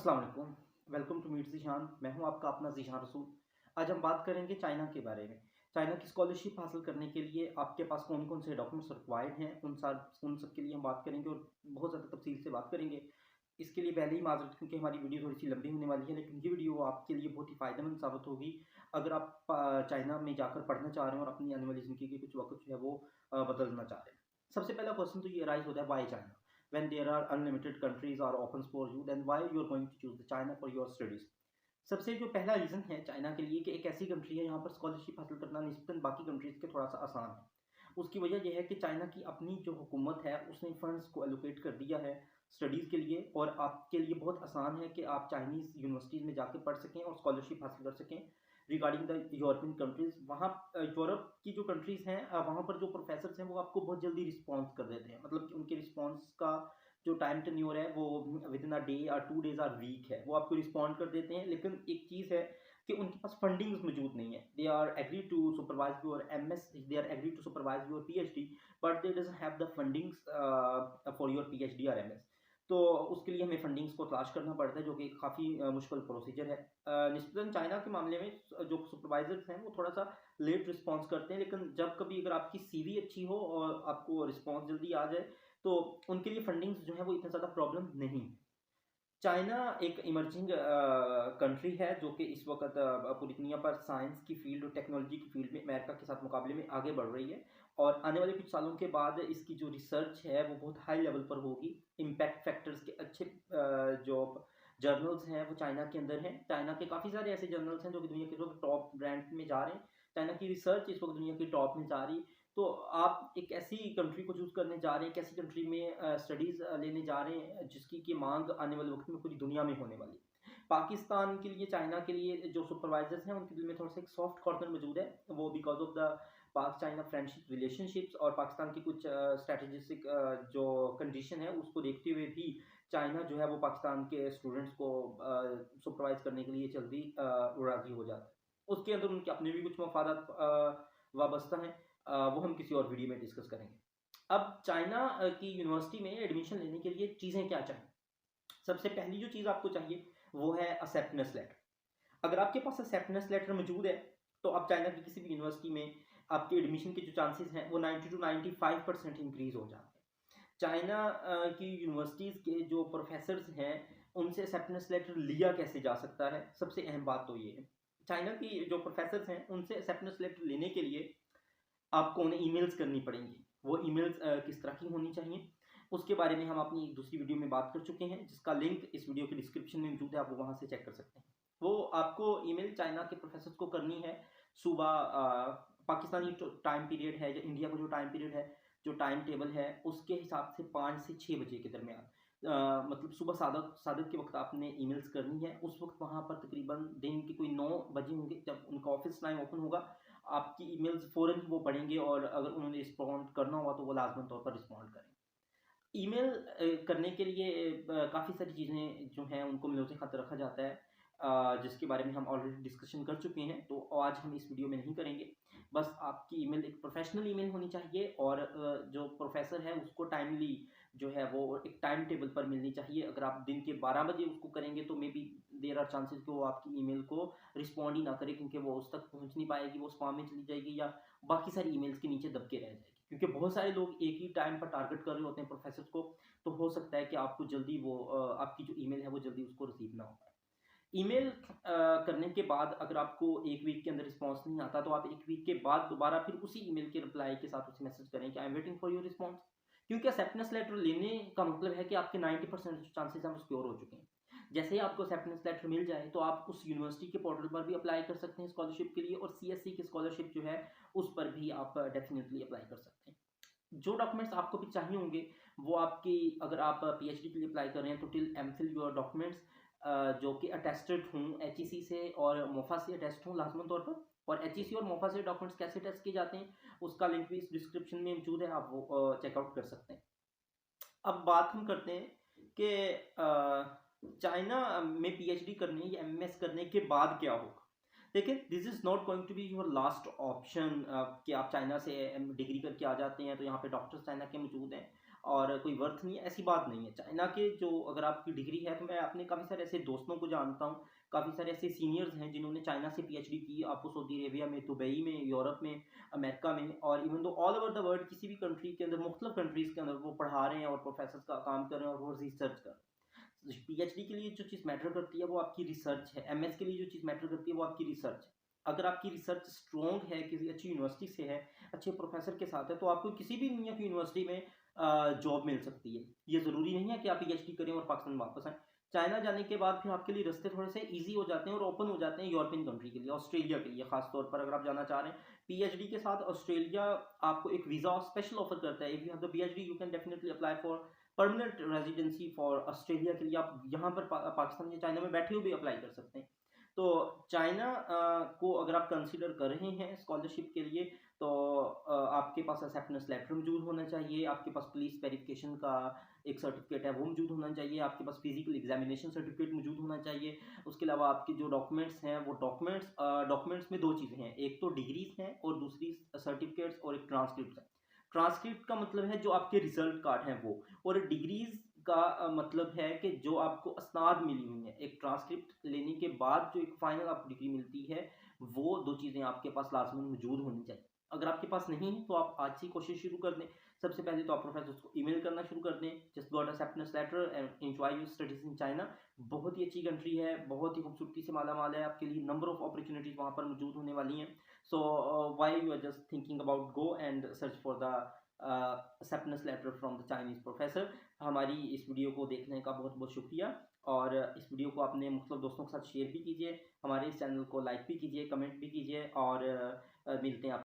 अस्सलाम वालेकुम। Welcome to meet Zeeshan. मैं हूं आपका अपना ज़ीशान रसूल। आज हम बात करेंगे चाइना के बारे में। चाइना की स्कॉलरशिप हासिल करने के लिए आपके पास कौन-कौन से डॉक्यूमेंट्स रिक्वायर्ड हैं, उन सब के लिए हम बात करेंगे और बहुत ज़्यादा तफ़सील से बात करेंगे। इसके लिए पहले ही माज़रत क्योंकि हमारी वीडियो थोड़ी-सी लंबी होने वाली है, लेकिन ये वीडियो आपके लिए बहुत ही फ़ायदेमंद साबित होगी अगर आप चाइना में जाकर पढ़ना चाह रहे हैं और अपनी आने वाली ज़िंदगी के कुछ वक़्त जो है वो बदलना चाह रहे हैं। सबसे पहला क्वेश्चन तो ये राइज़ होता है, why China? When there are unlimited countries are options for you, then why you are going to choose the China for your studies? सबसे जो पहला रीज़न है चाइना के लिए कि एक ऐसी कंट्री है यहाँ पर स्कॉलरशिप हासिल करना निस्बतन बाकी कंट्रीज़ के थोड़ा सा आसान है। उसकी वजह यह है कि चाइना की अपनी जो हुकूमत है उसने फंड्स को एलोकेट कर दिया है स्टडीज़ के लिए, और आपके लिए बहुत आसान है कि आप चाइनीज़ यूनिवर्सिटीज़ में जाके पढ़ सकें और स्कॉलरशिप हासिल कर सकें। रिगार्डिंग द यूरोपियन कंट्रीज़, वहाँ यूरोप की जो कंट्रीज़ हैं वहाँ पर जो प्रोफेसर्स हैं वो आपको बहुत जल्दी रिस्पॉन्स कर देते हैं। मतलब कि उनके रिस्पॉन्स का जो टाइम टेन्योर है वो विद इन अ डे और 2 डेज़ आर वीक है, वो आपको रिस्पॉन्ड कर देते हैं। लेकिन एक चीज़ है कि उनके पास फंडिंग्स मौजूद नहीं है। They are agree to supervise your MS, they are agree to supervise your PhD, but they doesn't have the fundings for your PhD और एमएस। तो उसके लिए हमें फंडिंग्स को तलाश करना पड़ता है, जो कि काफ़ी मुश्किल प्रोसीजर है। निस्बतन चाइना के मामले में जो सुपरवाइजर्स हैं वो थोड़ा सा लेट रिस्पॉन्स करते हैं, लेकिन जब कभी अगर आपकी सीवी अच्छी हो और आपको रिस्पॉन्स जल्दी आ जाए तो उनके लिए फंडिंग्स जो है वो इतना ज़्यादा प्रॉब्लम नहीं है। चाइना एक इमर्जिंग कंट्री है जो कि इस वक्त पूरी दुनिया पर साइंस की फील्ड और टेक्नोलॉजी की फील्ड में अमेरिका के साथ मुकाबले में आगे बढ़ रही है, और आने वाले कुछ सालों के बाद इसकी जो रिसर्च है वो बहुत हाई लेवल पर होगी। इम्पैक्ट फैक्टर्स के अच्छे जो जर्नल्स हैं वो चाइना के अंदर हैं। चाइना के काफ़ी सारे ऐसे जर्नल्स हैं जो कि दुनिया के टॉप ब्रांड में जा रहे हैं। चाइना की रिसर्च इस वक्त दुनिया की टॉप में जा रही है। तो आप एक ऐसी कंट्री को चूज़ करने जा रहे हैं, एक ऐसी कंट्री में स्टडीज़ लेने जा रहे हैं जिसकी की मांग आने वाले वक्त में पूरी दुनिया में होने वाली है। पाकिस्तान के लिए, चाइना के लिए जो सुपरवाइजर्स हैं उनके दिल में थोड़ा सा एक सॉफ्ट कॉर्नर मौजूद है, वो बिकॉज ऑफ द पाक चाइना फ्रेंडशिप रिलेशनशिप्स और पाकिस्तान की कुछ स्ट्रेटेजिक जो कंडीशन है उसको देखते हुए भी चाइना जो है वो पाकिस्तान के स्टूडेंट्स को सुपरवाइज करने के लिए जल्दी राज़ी हो जाता है। उसके अंदर उनके अपने भी कुछ मफादात वाबस्ता हैं, वो हम किसी और वीडियो में डिस्कस करेंगे। अब चाइना की यूनिवर्सिटी में एडमिशन लेने के लिए चीज़ें क्या चाहिए? सबसे पहली जो चीज़ आपको चाहिए वो है एक्सेप्टेंस लेटर। अगर आपके पास एक्सेप्टेंस लेटर मौजूद है तो आप चाइना की किसी भी यूनिवर्सिटी में आपके एडमिशन के जो चांसेस हैं वो 90 टू 95% इंक्रीज़ हो जाते हैं। चाइना की यूनिवर्सिटीज़ के जो प्रोफेसर्स हैं उनसे एक्सेप्टेंस लेटर लिया कैसे जा सकता है? सबसे अहम बात तो ये है। चाइना की जो प्रोफेसर्स हैं उनसे एक्सेप्टेंस लेटर लेने के लिए आपको उन्हें ईमेल्स करनी पड़ेंगी। वो ईमेल्स किस तरह की होनी चाहिए, उसके बारे में हम अपनी दूसरी वीडियो में बात कर चुके हैं, जिसका लिंक इस वीडियो के डिस्क्रिप्शन में मौजूद है, आप वो वहाँ से चेक कर सकते हैं। वो आपको ईमेल चाइना के प्रोफेसर्स को करनी है सुबह पाकिस्तानी जो टाइम पीरियड है या इंडिया का जो टाइम पीरियड है, जो टाइम टेबल है, उसके हिसाब से 5 से 6 बजे के दरमियान। मतलब सुबह सादक सादक के वक़्त आपने ईमेल्स करनी है। उस वक़्त वहाँ पर तकरीबन दिन के कोई 9 बजे होंगे जब उनका ऑफ़िस टाइम ओपन होगा। आपकी ईमेल्स फ़ौरन ही वो पढ़ेंगे और अगर उन्होंने रिस्पॉन्ड करना हुआ तो वो लाज़िमन तौर पर रिस्पॉन्ड करें। ईमेल करने के लिए काफ़ी सारी चीज़ें जो हैं उनको मलूज़ ख़त रखा जाता है, जिसके बारे में हम ऑलरेडी डिस्कशन कर चुके हैं, तो आज हम इस वीडियो में नहीं करेंगे। बस आपकी ईमेल एक प्रोफ़ेशनल ईमेल होनी चाहिए और जो प्रोफ़ेसर है उसको टाइमली जो है वो एक टाइम टेबल पर मिलनी चाहिए। अगर आप दिन के 12 बजे उसको करेंगे तो maybe there are chances कि वो आपकी ईमेल को रिस्पॉन्ड ही ना करे, क्योंकि वो उस तक पहुँच नहीं पाएगी, वो स्पैम में चली जाएगी या बाकी सारी ईमेल्स के नीचे दब के रह जाएगी। क्योंकि बहुत सारे लोग एक ही टाइम पर टारगेट कर रहे होते हैं प्रोफ़ेसर्स को, तो हो सकता है कि आपको जल्दी वो आपकी जो ईमेल है वो जल्दी उसको रिसीव ना हो पाए। ईमेल करने के बाद अगर आपको 1 वीक के अंदर रिस्पॉन्स नहीं आता तो आप 1 वीक के बाद दोबारा फिर उसी ईमेल के रिप्लाई के साथ उसे मैसेज करें कि I am waiting for your response. क्योंकि एक्सेप्टेंस लेटर लेने का मतलब है कि आपके 90% चांसेस हैं वो सिक्योर हो चुके हैं। जैसे ही आपको एक्सेप्टेंस लेटर मिल जाए तो आप उस यूनिवर्सिटी के पोर्टल पर भी अप्लाई कर सकते हैं स्कॉलरशिप के लिए, और सीएससी की स्कॉलरशिप जो है उस पर भी आप डेफिनेटली अप्लाई कर सकते हैं। जो डॉक्यूमेंट्स आपको भी चाहिए होंगे वो आपकी, अगर आप पीएचडी के लिए अप्लाई कर रहे हैं तो टिल एमफिल योर डॉक्यूमेंट्स जो कि अटेस्टेड हों एचईसी से और मोफा से अटेस्ट हों लाजमन तौर पर। और एचईसी और मोफा से डॉक्यूमेंट्स कैसे टेस्ट किए जाते हैं उसका लिंक भी इस डिस्क्रिप्शन में मौजूद है, आप वो चेकआउट कर सकते हैं। अब बात हम करते हैं कि चाइना में पीएचडी करने या एमएस करने के बाद क्या होगा। देखिए, this is not going to be your last option कि आप चाइना से डिग्री करके आ जाते हैं तो यहाँ पे डॉक्टर्स चाइना के मौजूद हैं। और कोई वर्थ नहीं है, ऐसी बात नहीं है। चाइना के जो अगर आपकी डिग्री है, तो मैं अपने काफ़ी सारे ऐसे दोस्तों को जानता हूँ, काफ़ी सारे ऐसे सीनियर्स हैं जिन्होंने चाइना से पीएचडी की, आपको सऊदी अरेबिया में, दुबई में, यूरोप में, अमेरिका में, और even though all over the world किसी भी कंट्री के अंदर, मुख्तलिफ कंट्रीज़ के अंदर वो पढ़ा रहे हैं और प्रोफेसर का काम कर रहे हैं और वो रिसर्च कर रहे हैं। पीएचडी के लिए जो चीज़ मैटर करती है वो आपकी रिसर्च है, एमएस के लिए जो चीज़ मैटर करती है वो आपकी रिसर्च है। अगर आपकी रिसर्च स्ट्रॉन्ग है, किसी अच्छी यूनिवर्सिटी से है, अच्छे प्रोफेसर के साथ है, तो आपको किसी भी दुनिया की यूनिवर्सिटी में जॉब मिल सकती है। ये ज़रूरी नहीं है कि आप पीएचडी करें और पाकिस्तान वापस आएँ। चाइना जाने के बाद फिर आपके लिए रास्ते थोड़े से ईज़ी हो जाते हैं और ओपन हो जाते हैं यूरोपियन कंट्री के लिए, ऑस्ट्रेलिया के लिए ख़ास तौर पर अगर आप जाना चाह रहे हैं। पीएचडी के साथ ऑस्ट्रेलिया आपको एक वीज़ा स्पेशल ऑफ़र करता है। If you have the PhD you can definitely apply for permanent residency for Australia के लिए। आप यहाँ पर पाकिस्तान या चाइना में बैठे हुए भी अप्लाई कर सकते हैं। तो चाइना को अगर आप कंसीडर कर रहे हैं स्कॉलरशिप के लिए, तो आपके पास एक्सेप्टेंस लेटर मौजूद होना चाहिए, आपके पास पुलिस वेरिफिकेशन का एक सर्टिफिकेट है वो मौजूद होना चाहिए, आपके पास फिजिकल एग्जामिनेशन सर्टिफिकेट मौजूद होना चाहिए। उसके अलावा आपके जो डॉक्यूमेंट्स हैं वो डॉक्यूमेंट्स में दो चीज़ें हैं, एक तो डिग्रीज हैं और दूसरी सर्टिफिकेट्स और एक ट्रांसक्रिप्ट है। ट्रांसक्रिप्ट का मतलब है जो आपके रिजल्ट कार्ड हैं वो, और डिग्रीज का मतलब है कि जो आपको असनाद मिली हुई है। एक ट्रांसक्रिप्ट लेने के बाद जो एक फाइनल आपको डिग्री मिलती है, वो दो चीज़ें आपके पास लाजमी मौजूद होनी चाहिए। अगर आपके पास नहीं है तो आप आज से कोशिश शुरू कर दें। सबसे पहले तो आप प्रोफेसर को ईमेल करना शुरू कर दें, just got acceptance letter and enjoy your studies in China. बहुत ही अच्छी कंट्री है, बहुत ही खूबसूरती से माला माल है, आपके लिए नंबर ऑफ अपॉर्चुनिटीज़ वहाँ पर मौजूद होने वाली हैं। So why you are just thinking about go and search for the acceptance letter from the Chinese professor. हमारी इस वीडियो को देखने का बहुत बहुत शुक्रिया, और इस वीडियो को अपने मुख्तलिफ दोस्तों के साथ शेयर भी कीजिए, हमारे इस चैनल को लाइक भी कीजिए, कमेंट भी कीजिए, और मिलते हैं आप